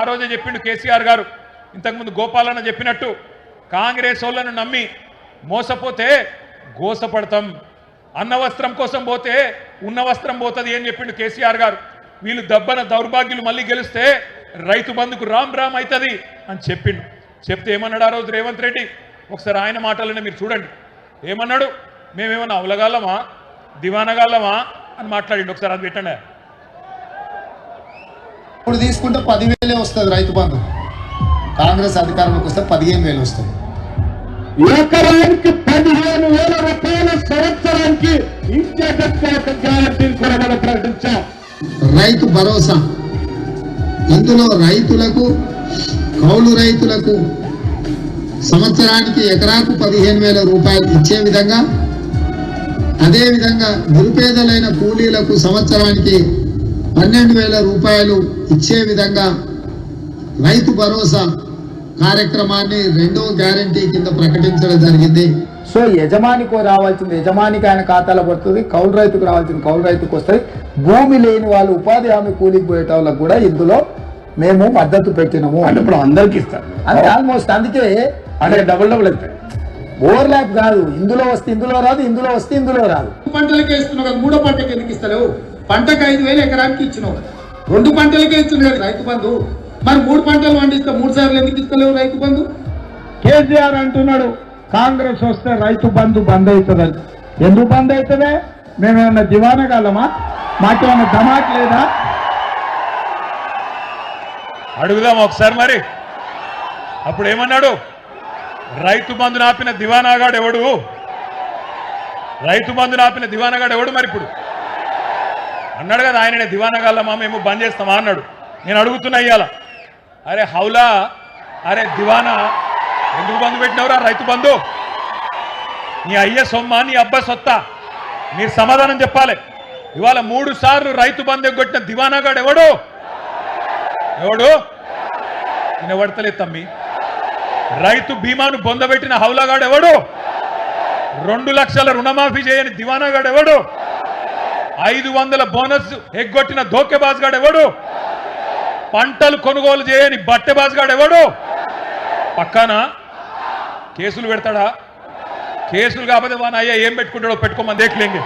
రోజే చెప్పిండు కేసీఆర్ గారు, ఇంతకుముందు గోపాలన్న చెప్పినట్టు కాంగ్రెస్ వాళ్ళను నమ్మి మోసపోతే గోసపడతాం, అన్న వస్త్రం కోసం పోతే ఉన్న వస్త్రం పోతుంది అని చెప్పిండు కేసీఆర్ గారు. వీళ్ళు దబ్బన దౌర్భాగ్యులు మళ్ళీ గెలిస్తే రైతు బంధుకు రామ్ రామ్ అవుతుంది అని చెప్పిండు. చెప్తే ఏమన్నాడు ఆ రోజు రేవంత్ రెడ్డి? ఒకసారి ఆయన మాటలనే మీరు చూడండి. ఏమన్నాడు? మేమేమన్నా అవలగాలమా దివానగాలమా అని మాట్లాడిండు. ఒకసారి అది పెట్టండి. ఇప్పుడు తీసుకుంటే 10,000 వస్తుంది రైతు బంధు, కాంగ్రెస్ అధికారంలోకి వస్తే 15,000 వస్తుంది. ఎకరానికి 15,000 రూపాయల సంవత్సరానికి గ్యారంటీ ప్రకటించాం. రైతు భరోసా, ఇందులో రైతులకు కౌలు రైతులకు సంవత్సరానికి ఎకరాకు 15,000 రూపాయలు ఇచ్చే విధంగా, అదేవిధంగా నిరుపేదలైన కూలీలకు సంవత్సరానికి 12,000 రూపాయలు ఇచ్చే విధంగా రైతు భరోసా కార్యక్రమాన్ని రెండో గ్యారంటీ కింద ప్రకటించడం జరిగింది. సో యజమానికి రావాల్సింది యజమానికి ఆయన ఖాతాలో పడుతుంది, కౌలు రైతుకు రావాల్సింది కౌలు రైతుకు వస్తుంది. భూమి లేని వాళ్ళు ఉపాధి హామీ కూలికి పోయేట వాళ్ళకు కూడా ఇందులో మేము మద్దతు పెట్టినాము. అంటే ఇప్పుడు అందరికి ఇస్తారు అంటే ఆల్మోస్ట్, అందుకే అంటే డబుల్ అవుతాయి. ఓవర్లాప్ కాదు, ఇందులో వస్తే ఇందులో రాదు, ఇందులో వస్తే ఇందులో రాదు. పంటలకే ఇస్తున్నావు కదా, మూడో పంటకి ఎందుకు ఇస్తలేవు? పంటకు 5,000 ఎకరానికి ఇచ్చినావు కదా, 2 పంటలకే ఇస్తున్నావు కదా రైతు బంధు. మరి 3 పంటలు పండిస్తే 3 సార్లు ఎందుకు ఇస్తలేవు రైతు బంధు? కేసీఆర్ అంటున్నాడు కాంగ్రెస్ వస్తే రైతు బంధు బంద్ అవుతుందని. ఎందుకు బంద్ అవుతుందే? మేమేమన్నా దివానగాలమా? మాకేమన్నా ధమాక్ లేదా? అడుగుదాం ఒకసారి. మరి అప్పుడు ఏమన్నాడు? రైతు బంధు నాపిన దివానాగాడు ఎవడు? రైతు బంధు నాపిన దివానాగాడు ఎవడు? మరి ఇప్పుడు అన్నాడు కదా ఆయననే దివానగాళ్ళమా మేము బంద్ చేస్తామా అన్నాడు. నేను అడుగుతున్నా ఇయ్యాల, అరే హౌలా, అరే దివానా, ఎందుకు బంధు పెట్టినవరా రైతు బంధు? నీ అయ్య సొమ్మ, నీ అబ్బా సొత్తా? మీరు సమాధానం చెప్పాలి. ఇవాళ 3 సార్లు రైతు బంధు ఎగ్గొట్టిన దివానాగాడు ఎవడు? ఎవడు? వినబడతలేదు తమ్మి. రైతు బీమాను బొందబెట్టిన హౌలాగాడు ఎవడు? 2 లక్షల రుణమాఫీ చేయని దివానాగాడు ఎవడు? 500 బోనస్ ఎగ్గొట్టిన ధోకేబాజ్గాడు ఎవడు? పంటలు కొనుగోలు చేయని బట్టెబాజ్గాడు ఎవడు? పక్కాన కేసులు పెడతాడా? కేసులు కాకపోతే వాన అయ్యా ఏం పెట్టుకుంటాడో పెట్టుకోమని దేఖలేంగే.